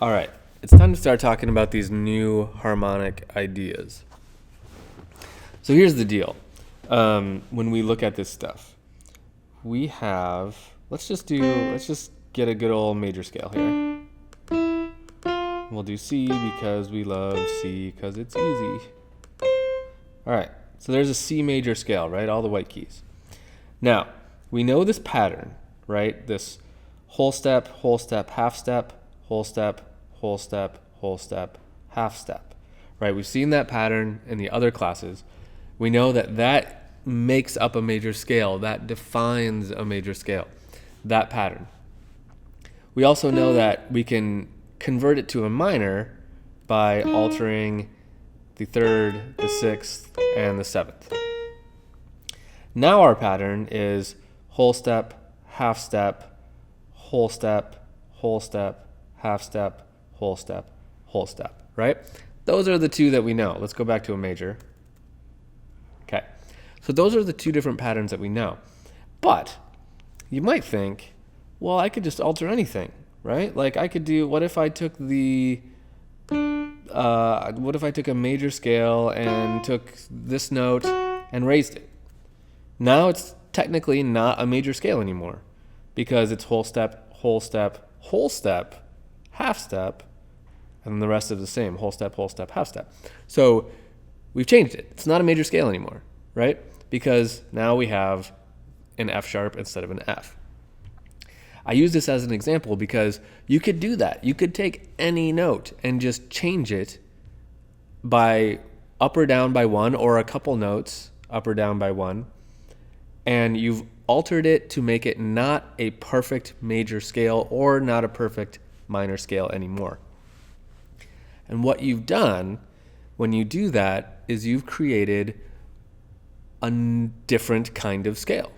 All right, it's time to start talking about these new harmonic ideas. So here's the deal. When we look at this stuff, we have, let's just get a good old major scale here. We'll do C because we love C because it's easy. All right, so there's a C major scale, right? All the white keys. Now, we know this pattern, right? This whole step, half step, whole step, whole step, whole step, half step, right? We've seen that pattern in the other classes. We know that that makes up a major scale. That defines a major scale, that pattern. We also know that we can convert it to a minor by altering the third, the sixth, and the seventh. Now our pattern is whole step, half step, whole step, half step, whole step, right? Those are the two that we know. Let's go back to a major. Okay, so those are the two different patterns that we know. But you might think, well, I could just alter anything, right? Like I could do, what if I took a major scale and took this note and raised it? Now it's technically not a major scale anymore because it's whole step, half step, and the rest is the same, whole step, half step. So we've changed it. It's not a major scale anymore, right? Because now we have an F sharp instead of an F. I use this as an example because you could do that. You could take any note and just change it by up or down by one, or a couple notes up or down by one, and you've altered it to make it not a perfect major scale or not a perfect minor scale anymore. And what you've done when you do that is you've created a different kind of scale.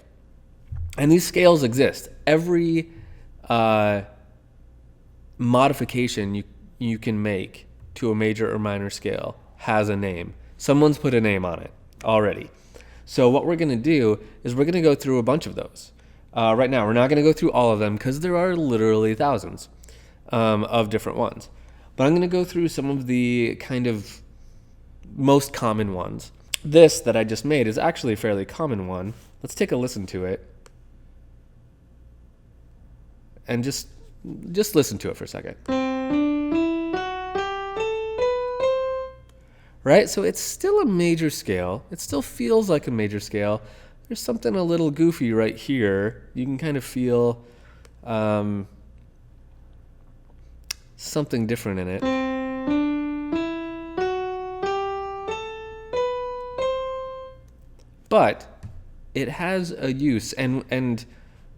And these scales exist. Every modification you can make to a major or minor scale has a name. Someone's put a name on it already. So what we're going to do is we're going to go through a bunch of those. Right now, we're not going to go through all of them because there are literally thousands of different ones. But I'm going to go through some of the kind of most common ones. This that I just made is actually a fairly common one. Let's take a listen to it. And just listen to it for a second. Right? So it's still a major scale. It still feels like a major scale. There's something a little goofy right here. You can kind of feel something different in it. But it has a use, and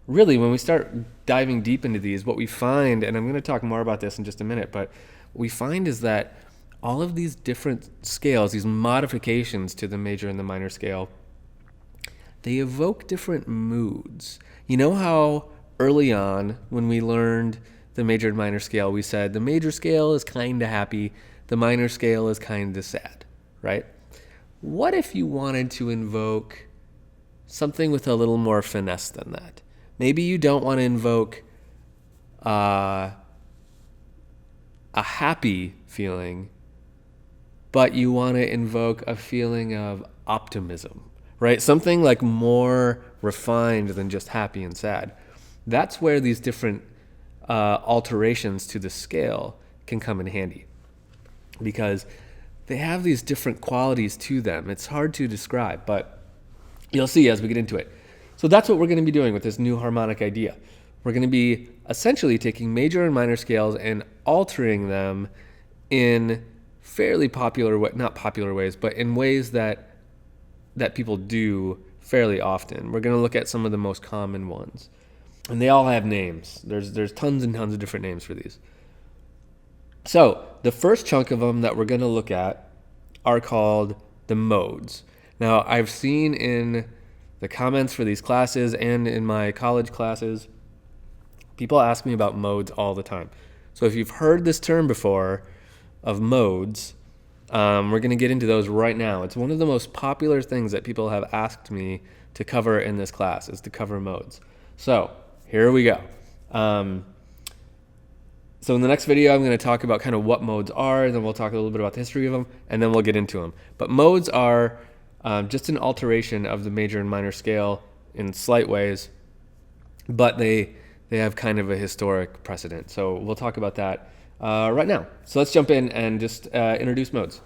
really when we start diving deep into these, what we find, and I'm going to talk more about this in just a minute, but what we find is that all of these different scales, these modifications to the major and the minor scale, they evoke different moods. You know how early on when we learned the major and minor scale, we said the major scale is kind of happy, the minor scale is kind of sad, right? What if you wanted to invoke something with a little more finesse than that? Maybe you don't want to invoke a happy feeling, but you want to invoke a feeling of optimism, right? Something like more refined than just happy and sad. That's where these different alterations to the scale can come in handy, because they have these different qualities to them. It's hard to describe, but you'll see as we get into it. So that's what we're going to be doing with this new harmonic idea. We're going to be essentially taking major and minor scales and altering them in fairly popular, not popular ways, but in ways that people do fairly often. We're going to look at some of the most common ones. And they all have names. There's tons and tons of different names for these. So the first chunk of them that we're going to look at are called the modes. Now, I've seen in the comments for these classes and in my college classes, people ask me about modes all the time. So if you've heard this term before of modes, we're going to get into those right now. It's one of the most popular things that people have asked me to cover in this class, is to cover modes. So here we go. So in the next video, I'm going to talk about kind of what modes are, and then we'll talk a little bit about the history of them, and then we'll get into them. But modes are just an alteration of the major and minor scale in slight ways, but they have kind of a historic precedent. So we'll talk about that right now. So let's jump in and just introduce modes.